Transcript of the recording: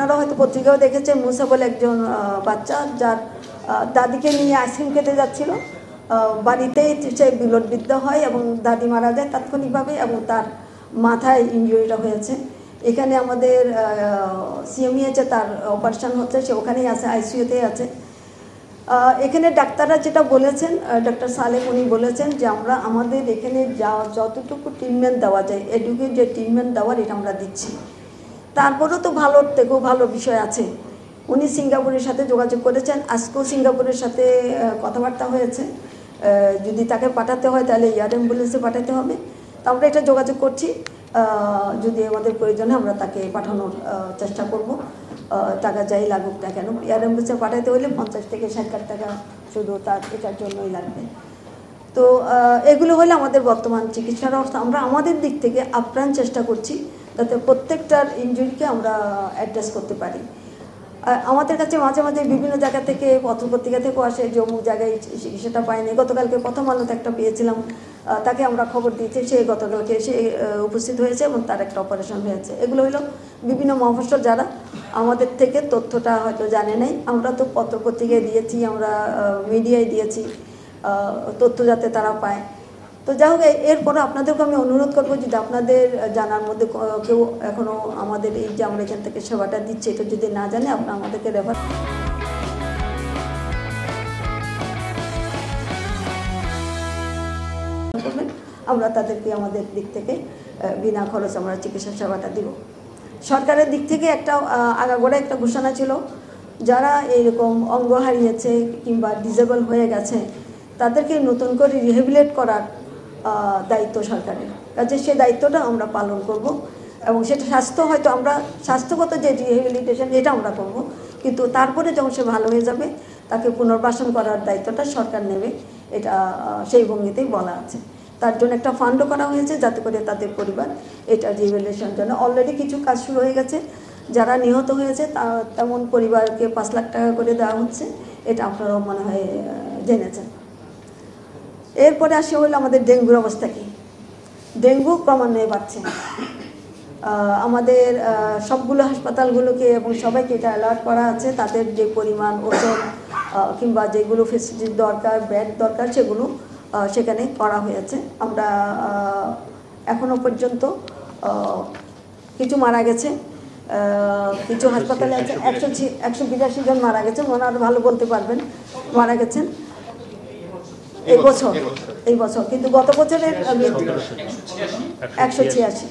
আপনারা হয়তো পত্রিকাও দেখেছেন, মুসা বলে একজন বাচ্চা যার দাদিকে নিয়ে আইসক্রিম খেতে যাচ্ছিল, বাড়িতেই সে বিলটবিদ্ধ হয় এবং দাদি মারা যায় তাৎক্ষণিকভাবে এবং তার মাথায় ইনজুরিটা হয়েছে। এখানে আমাদের সিএমইএচে তার অপারেশন হচ্ছে, সে ওখানেই আছে, আইসিইউতেই আছে। এখানে ডাক্তাররা যেটা বলেছেন, ডক্টর সালেম উনি বলেছেন যে আমরা আমাদের এখানে যতটুকু ট্রিটমেন্ট দেওয়া যায়, এডুকেট যে ট্রিটমেন্ট দেওয়ার এটা আমরা দিচ্ছি। তারপরেও তো ভালোর থেকেও ভালো বিষয় আছে। উনি সিঙ্গাপুরের সাথে যোগাযোগ করেছেন, আজকেও সিঙ্গাপুরের সাথে কথাবার্তা হয়েছে। যদি তাকে পাঠাতে হয় তাহলে এয়ার অ্যাম্বুলেন্সে পাঠাতে হবে। তো আমরা এটা যোগাযোগ করছি, যদি আমাদের প্রয়োজনে আমরা তাকে পাঠানোর চেষ্টা করব। টাকা যাই লাগুক না কেন, এয়ার অ্যাম্বুলেন্সে পাঠাতে হলে 50 থেকে 60 টাকা শুধু তার এটার জন্যই লাগবে। তো এগুলো হলে আমাদের বর্তমান চিকিৎসার অবস্থা। আমরা আমাদের দিক থেকে আপ্রাণ চেষ্টা করছি যাতে প্রত্যেকটার ইনজুরিকে আমরা অ্যাড্রেস করতে পারি। আমাদের কাছে মাঝে মাঝে বিভিন্ন জায়গা থেকে পত্রপত্রিকা থেকেও আসে যে অমুক জায়গায় চিকিৎসাটা পায়নি। গতকালকে প্রথম আলোতে একটা পেয়েছিলাম, তাকে আমরা খবর দিয়েছি, সে গতকালকে এসে উপস্থিত হয়েছে এবং তার একটা অপারেশন হয়েছে। এগুলো হলো বিভিন্ন মহারাষ্ট্র যারা আমাদের থেকে তথ্যটা হয়তো জানে নাই। আমরা তো পত্রপত্রিকায় দিয়েছি, আমরা মিডিয়ায় দিয়েছি তথ্য যাতে তারা পায়। তো যাই হোক, এরপরে আপনাদেরকে আমি অনুরোধ করবো যদি আপনাদের জানার মধ্যে কেউ এখনও আমাদের এই যে আমরা এখান থেকে সেবাটা দিচ্ছি এটা যদি না জানে, আপনারা আমাদেরকে রেফার করবেন। আমরা তাদেরকে আমাদের দিক থেকে বিনা খরচ আমরা চিকিৎসা সেবাটা দিব। সরকারের দিক থেকে একটা আগাগোড়া একটা ঘোষণা ছিল, যারা এইরকম অঙ্গ হারিয়েছে কিংবা ডিসেবল হয়ে গেছে তাদেরকে নতুন করে রিহেবিলিটেট করার দায়িত্ব সরকারের কাছে। সে দায়িত্বটা আমরা পালন করব এবং সেটা স্বাস্থ্য হয়তো আমরা স্বাস্থ্যগত যে রিহেবিলিটেশন এটা আমরা করব, কিন্তু তারপরে যখন সে ভালো হয়ে যাবে তাকে পুনর্বাসন করার দায়িত্বটা সরকার নেবে, এটা সেই ভঙ্গিতেই বলা আছে। তার জন্য একটা ফান্ডও করা হয়েছে যাতে করে তাদের পরিবার এটা রিহেবিলিটেশনের জন্য অলরেডি কিছু কাজ শুরু হয়ে গেছে। যারা নিহত হয়েছে তেমন পরিবারকে 5 লাখ টাকা করে দেওয়া হচ্ছে, এটা আপনারাও মনে হয় জেনেছেন। এরপরে আসে হলো আমাদের ডেঙ্গুর অবস্থা কি। ডেঙ্গু ক্রমান্বয়ে বাড়ছে। আমাদের সবগুলো হাসপাতালগুলোকে এবং সবাইকে এটা অ্যালার্ট করা আছে, তাদের যে পরিমাণ ওষুধ কিংবা যেগুলো ফেসিলিটির দরকার, বেড দরকার, সেগুলো সেখানে করা হয়েছে। আমরা এখনও পর্যন্ত কিছু মারা গেছে, কিছু হাসপাতালে আছে 182 জন মারা গেছে, ওনারা ভালো বলতে পারবেন, মারা গেছেন এই বছর। কিন্তু গত বছরের 186।